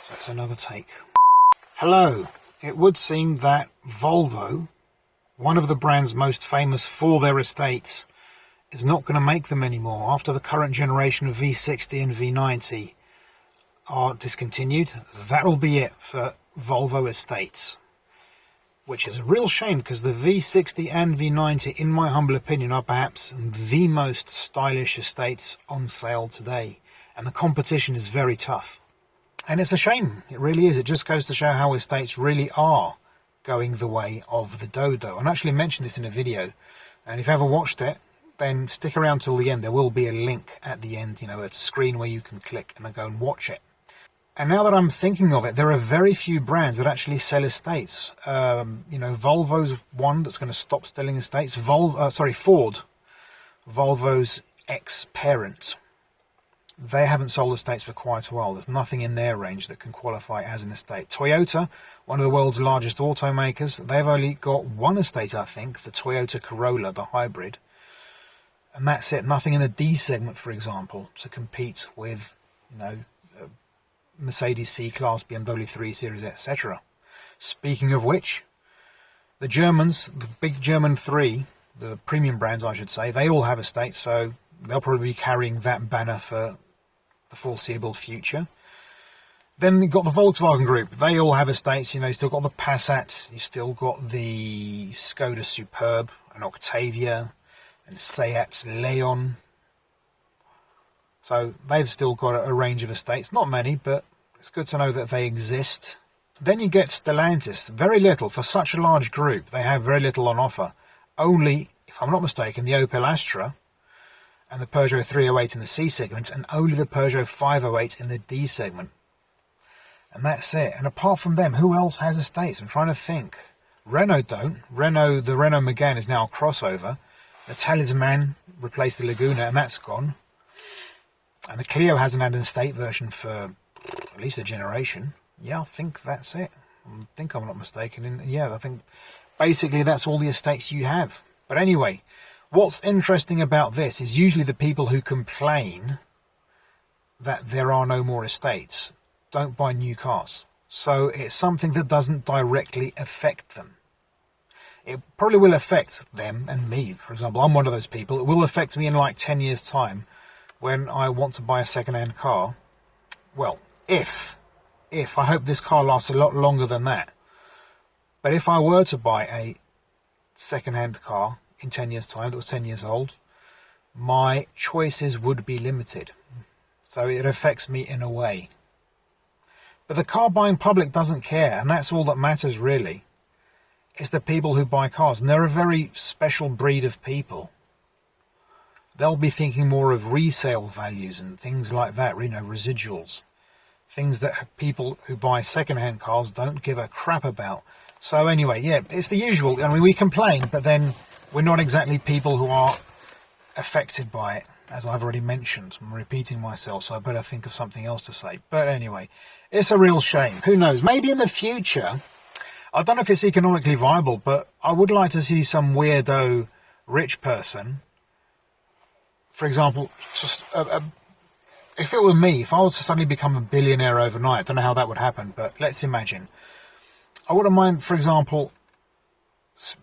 So that's another take. Hello. It would seem that Volvo, one of the brands most famous for their estates, is not going to make them anymore after the current generation of V60 and V90 are discontinued. That'll be it for Volvo estates, which is a real shame because the V60 and V90, in my humble opinion, are perhaps the most stylish estates on sale today, and the competition is very tough. And it's a shame, it really is. It just goes to show how estates really are going the way of the dodo. I actually mentioned this in a video, and if you ever watched it, then stick around till the end. There will be a link at the end, a screen where you can click and go and watch it. And now that I'm thinking of it, there are very few brands that actually sell estates. Volvo's one that's going to stop selling estates. Ford, Volvo's ex-parent. They haven't sold estates for quite a while. There's nothing in their range that can qualify as an estate. Toyota, one of the world's largest automakers, they've only got one estate, I think, the Toyota Corolla, the hybrid. And that's it. Nothing in the D segment, for example, to compete with, Mercedes C-Class, BMW 3 Series, etc. Speaking of which, the Germans, the big German three, the premium brands, I should say, they all have estates, so they'll probably be carrying that banner for the foreseeable future. Then you've got the Volkswagen Group. They all have estates. You've still got the Passat, you've still got the Skoda Superb, and Octavia, and Seat Leon. So they've still got a range of estates. Not many, but it's good to know that they exist. Then you get Stellantis. Very little. For such a large group, they have very little on offer. Only, if I'm not mistaken, the Opel Astra and the Peugeot 308 in the C segment, and only the Peugeot 508 in the D segment. And that's it. And apart from them, who else has estates? I'm trying to think. Renault don't. The Renault Megane is now a crossover. The Talisman replaced the Laguna, and that's gone. And the Clio hasn't had an estate version for at least a generation. Yeah, I think that's it. I think I'm not mistaken. I think basically that's all the estates you have. But anyway, what's interesting about this is usually the people who complain that there are no more estates don't buy new cars. So it's something that doesn't directly affect them. It probably will affect them and me, for example. I'm one of those people. It will affect me in like 10 years' time when I want to buy a second-hand car. Well, if I hope this car lasts a lot longer than that. But if I were to buy a second-hand car in 10 years' time that was 10 years old, my choices would be limited. So it affects me in a way. But the car buying public doesn't care, and that's all that matters really. It's the people who buy cars, and they're a very special breed of people. They'll be thinking more of resale values and things like that, residuals. Things that people who buy second-hand cars don't give a crap about. So anyway, yeah, it's the usual. I mean, we complain, but then we're not exactly people who are affected by it, as I've already mentioned. I'm repeating myself, so I better think of something else to say. But anyway, it's a real shame. Who knows? Maybe in the future, I don't know if it's economically viable, but I would like to see some weirdo rich person, for example, just if it were me, if I was to suddenly become a billionaire overnight, I don't know how that would happen, but let's imagine. I wouldn't mind, for example,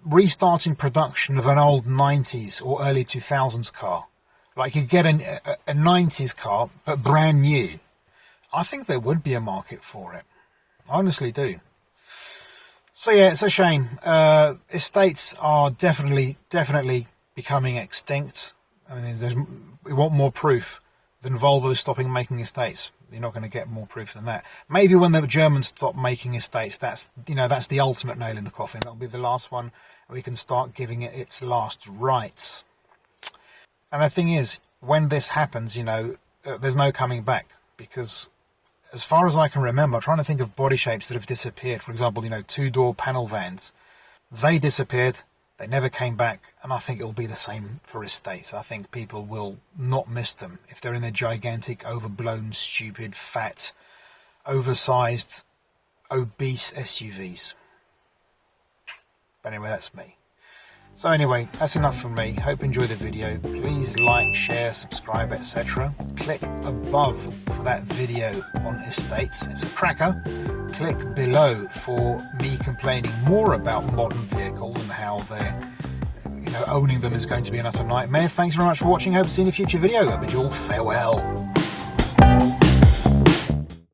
restarting production of an old 90s or early 2000s car. Like you get a 90s car, but brand new. I think there would be a market for it. I honestly do. So yeah, it's a shame. Estates are definitely becoming extinct. I mean, we want more proof than Volvo stopping making estates. You're not going to get more proof than that. Maybe when the Germans stop making estates, that's the ultimate nail in the coffin. That'll be the last one. We can start giving it its last rites. And the thing is, when this happens, there's no coming back, because as far as I can remember, I'm trying to think of body shapes that have disappeared. For example, two-door panel vans. They disappeared. They never came back, and I think it'll be the same for estates. I think people will not miss them if they're in their gigantic, overblown, stupid, fat, oversized, obese SUVs. But anyway, that's me. So anyway, that's enough from me. Hope you enjoyed the video. Please like, share, subscribe, etc. Click above for that video on estates. It's a cracker. Click below for me complaining more about modern vehicles and how they're, owning them is going to be an utter nightmare. Thanks very much for watching. Hope to see you in a future video. I bid you all farewell.